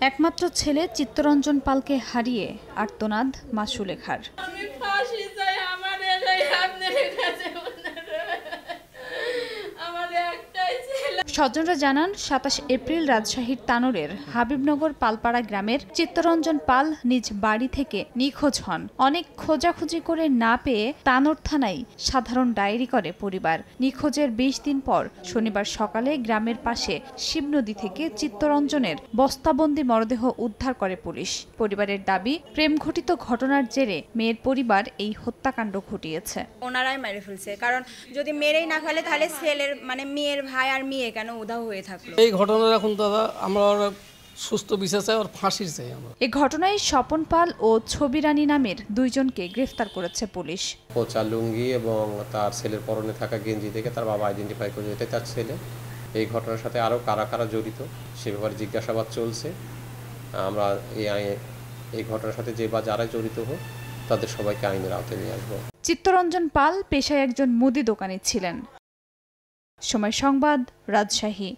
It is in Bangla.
একমাত্র ছেলে চিত্তরঞ্জন পালকে হারিয়ে আর্তনাদ মা সুলেখার। স্বজনরা জানান ২৭ এপ্রিল রাজশাহীর তানোরের হাবিবনগর পালপাড়া গ্রামের চিত্তরঞ্জন পাল নিজ বাড়ি থেকে নিখোঁজ হন। অনেক খোঁজাখুঁজি করে না পেয়ে তানোর থানায় সাধারণ ডায়েরি করে পরিবার। নিখোঁজের ২০ দিন পর শনিবার সকালে গ্রামের পাশে শিবনদী থেকে চিত্তরঞ্জনের বস্তাবন্দি মরদেহ উদ্ধার করে পুলিশ। পরিবারের দাবি, প্রেমঘটিত ঘটনার জেরে মেয়ের পরিবার এই হত্যাকাণ্ড ঘটিয়েছে। ওনারাই মেরে ফেলছে, কারণ যদি মেরেই না ফেলে তাহলে ছেলের মেয়ের ভাই আর মেয়ে কেন উধাও হয়ে থাকলো। এই ঘটনা এখন দাদা আমরা সুস্থ বিচার চাই, আর ফাঁসির চাই আমরা। এই ঘটনায় স্বপন পাল ও ছবি রানী নামের দুইজনকে গ্রেফতার করেছে পুলিশ। পোচা লুঙ্গি এবং তার ছেলের পরনে থাকা গেঞ্জি থেকে তার বাবা আইডেন্টিফাই করে এটাই তার ছেলে। এই ঘটনার সাথে আরও কারা কারা জড়িত সে ব্যাপারে জিজ্ঞাসাবাদ চলছে। আমরা এই ঘটনার সাথে যে বা যারা জড়িত হোক তাদের সবাইকে আইনের আওতায় নিয়ে আসবো। চিত্তরঞ্জন পাল পেশায় একজন মুদি দোকানি ছিলেন। সময় সংবাদ, রাজশাহী।